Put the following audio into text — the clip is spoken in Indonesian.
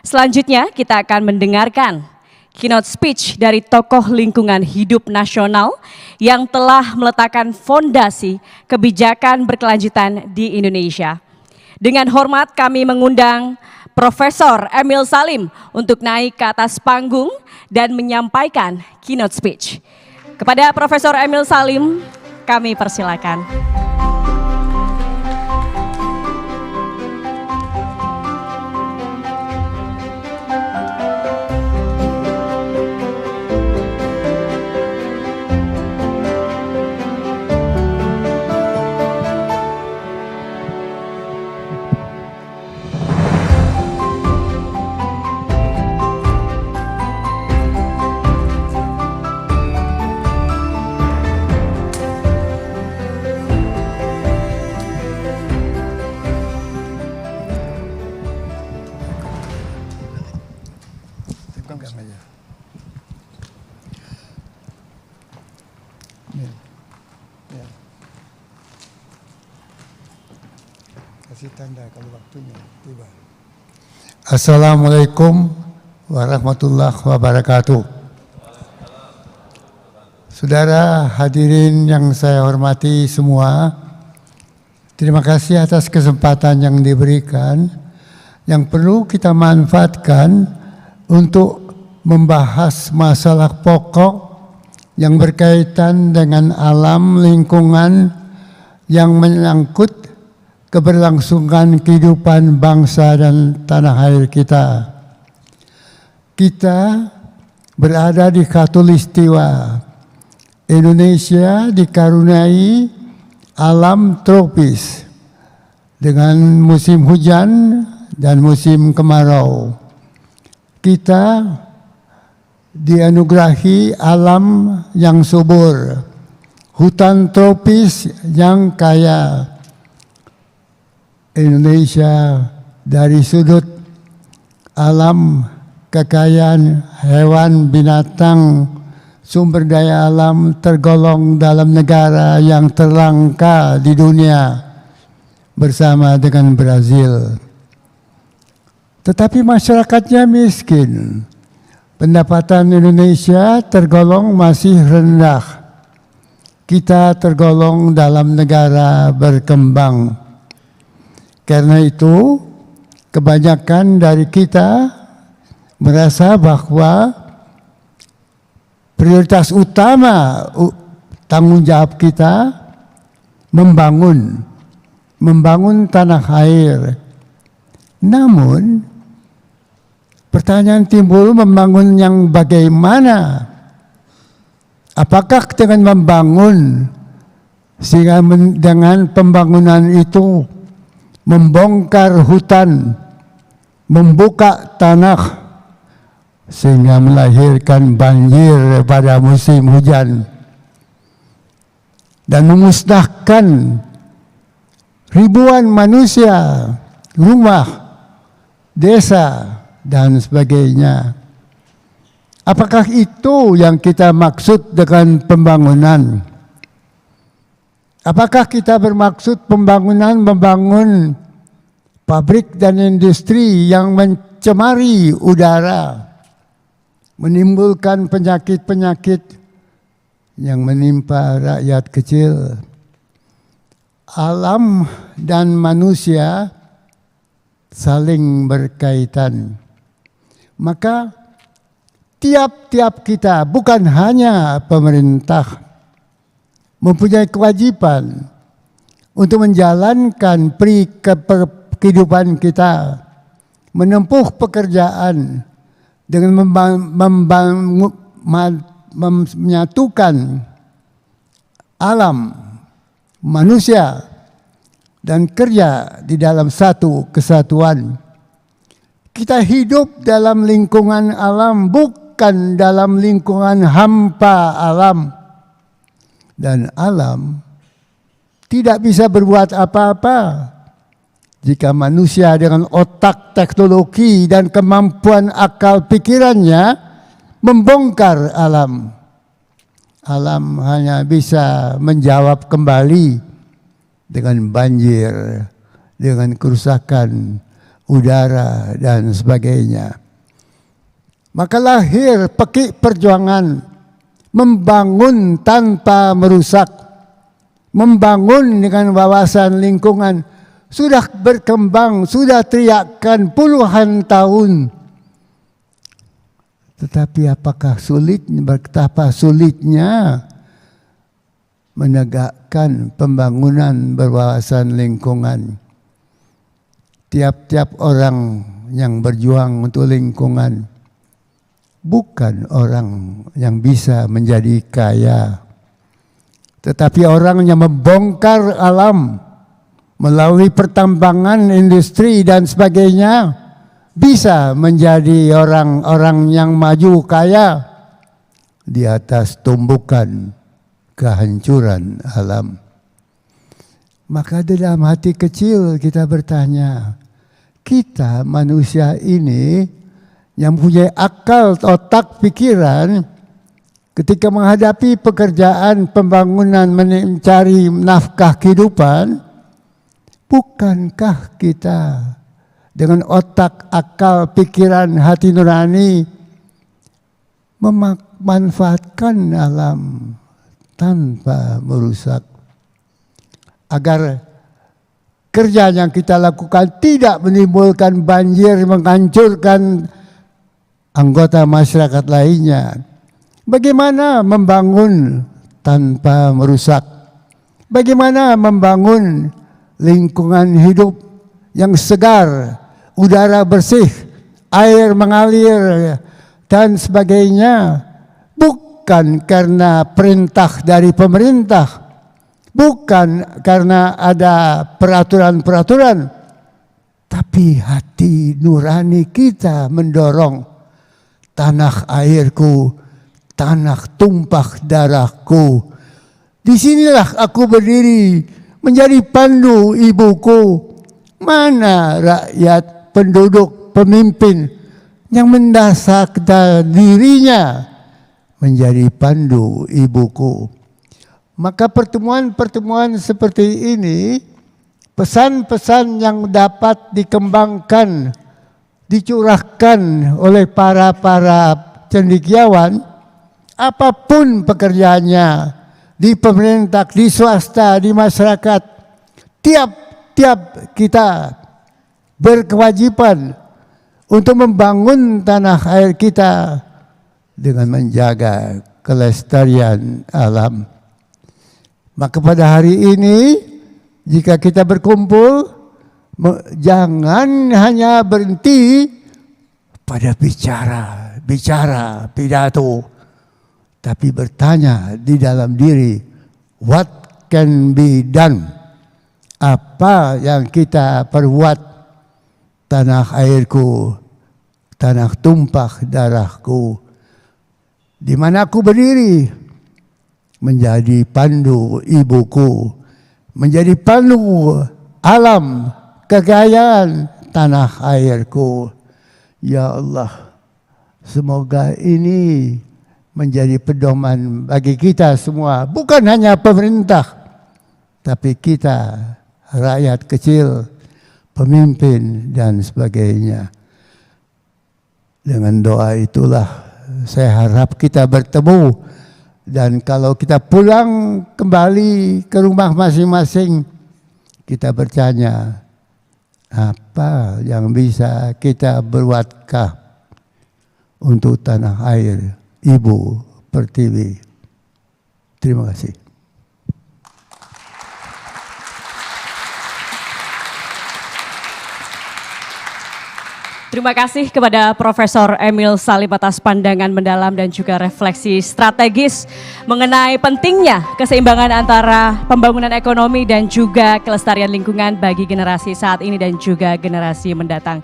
Selanjutnya kita akan mendengarkan keynote speech dari tokoh lingkungan hidup nasional yang telah meletakkan fondasi kebijakan berkelanjutan di Indonesia. Dengan hormat kami mengundang Profesor Emil Salim untuk naik ke atas panggung dan menyampaikan keynote speech. Kepada Profesor Emil Salim, kami persilakan. Kasih tanda kalau waktunya tiba. Assalamualaikum warahmatullahi wabarakatuh. Saudara hadirin yang saya hormati semua, terima kasih atas kesempatan yang diberikan, yang perlu kita manfaatkan untuk membahas masalah pokok yang berkaitan dengan alam lingkungan yang menyangkut keberlangsungan kehidupan bangsa dan tanah air kita. Kita berada di khatulistiwa. Indonesia dikaruniai alam tropis dengan musim hujan dan musim kemarau. Kita dianugerahi alam yang subur, hutan tropis yang kaya. Indonesia dari sudut alam, kekayaan hewan, binatang, sumber daya alam tergolong dalam negara yang terlangka di dunia bersama dengan Brazil. Tetapi masyarakatnya miskin. Pendapatan Indonesia tergolong masih rendah. Kita tergolong dalam negara berkembang. Karena itu, kebanyakan dari kita merasa bahwa prioritas utama tanggung jawab kita membangun tanah air. Namun, pertanyaan timbul, membangun yang bagaimana? Apakah dengan membangun, sehingga dengan pembangunan itu membongkar hutan, membuka tanah, sehingga melahirkan banjir pada musim hujan, dan memusnahkan ribuan manusia, rumah, desa, dan sebagainya. Apakah itu yang kita maksud dengan pembangunan? Apakah kita bermaksud membangun pabrik dan industri yang mencemari udara, menimbulkan penyakit-penyakit yang menimpa rakyat kecil? Alam dan manusia saling berkaitan. Maka tiap-tiap kita, bukan hanya pemerintah, mempunyai kewajiban untuk menjalankan kehidupan kita, menempuh pekerjaan dengan menyatukan alam, manusia, dan kerja di dalam satu kesatuan. Kita hidup dalam lingkungan alam, bukan dalam lingkungan hampa alam. Dan alam tidak bisa berbuat apa-apa jika manusia dengan otak, teknologi, dan kemampuan akal pikirannya membongkar alam. Alam hanya bisa menjawab kembali dengan banjir, dengan kerusakan, udara, dan sebagainya. Maka lahir pekik perjuangan membangun tanpa merusak, membangun dengan wawasan lingkungan. Sudah berkembang, sudah teriakkan puluhan tahun. Tetapi apakah betapa sulitnya menegakkan pembangunan berwawasan lingkungan. Tiap-tiap orang yang berjuang untuk lingkungan bukan orang yang bisa menjadi kaya, tetapi orang yang membongkar alam melalui pertambangan, industri, dan sebagainya bisa menjadi orang-orang yang maju kaya di atas tumbukan kehancuran alam. Maka dalam hati kecil kita bertanya, kita manusia ini yang punya akal, otak, pikiran, ketika menghadapi pekerjaan pembangunan mencari nafkah kehidupan, bukankah kita dengan otak, akal, pikiran, hati nurani memanfaatkan alam tanpa merusak, agar kerja yang kita lakukan tidak menimbulkan banjir, menghancurkan anggota masyarakat lainnya? Bagaimana membangun tanpa merusak? Bagaimana membangun lingkungan hidup yang segar, udara bersih, air mengalir, dan sebagainya? Bukan karena perintah dari pemerintah, bukan karena ada peraturan-peraturan, tapi hati nurani kita mendorong. Tanah airku, tanah tumpah darahku. Disinilah aku berdiri menjadi pandu ibuku. Mana rakyat, penduduk, pemimpin yang mendasarkan dirinya menjadi pandu ibuku? Maka pertemuan-pertemuan seperti ini, pesan-pesan yang dapat dikembangkan, dicurahkan oleh para cendekiawan, apapun pekerjaannya, di pemerintah, di swasta, di masyarakat, tiap kita berkewajiban untuk membangun tanah air kita dengan menjaga kelestarian alam. Maka pada hari ini, jika kita berkumpul, jangan hanya berhenti pada bicara, pidato, tapi bertanya di dalam diri, what can be done? Apa yang kita perbuat? Tanah airku, tanah tumpah darahku, di mana aku berdiri, menjadi pandu ibuku, menjadi pandu alam, kekayaan tanah airku. Ya Allah, semoga ini menjadi pedoman bagi kita semua, bukan hanya pemerintah, tapi kita rakyat kecil, pemimpin, dan sebagainya. Dengan doa itulah saya harap kita bertemu, dan kalau kita pulang kembali ke rumah masing-masing, kita bertanya, apa yang bisa kita berbuatkah untuk tanah air Ibu Pertiwi. Terima kasih. Terima kasih kepada Profesor Emil Salim atas pandangan mendalam dan juga refleksi strategis mengenai pentingnya keseimbangan antara pembangunan ekonomi dan juga kelestarian lingkungan bagi generasi saat ini dan juga generasi mendatang.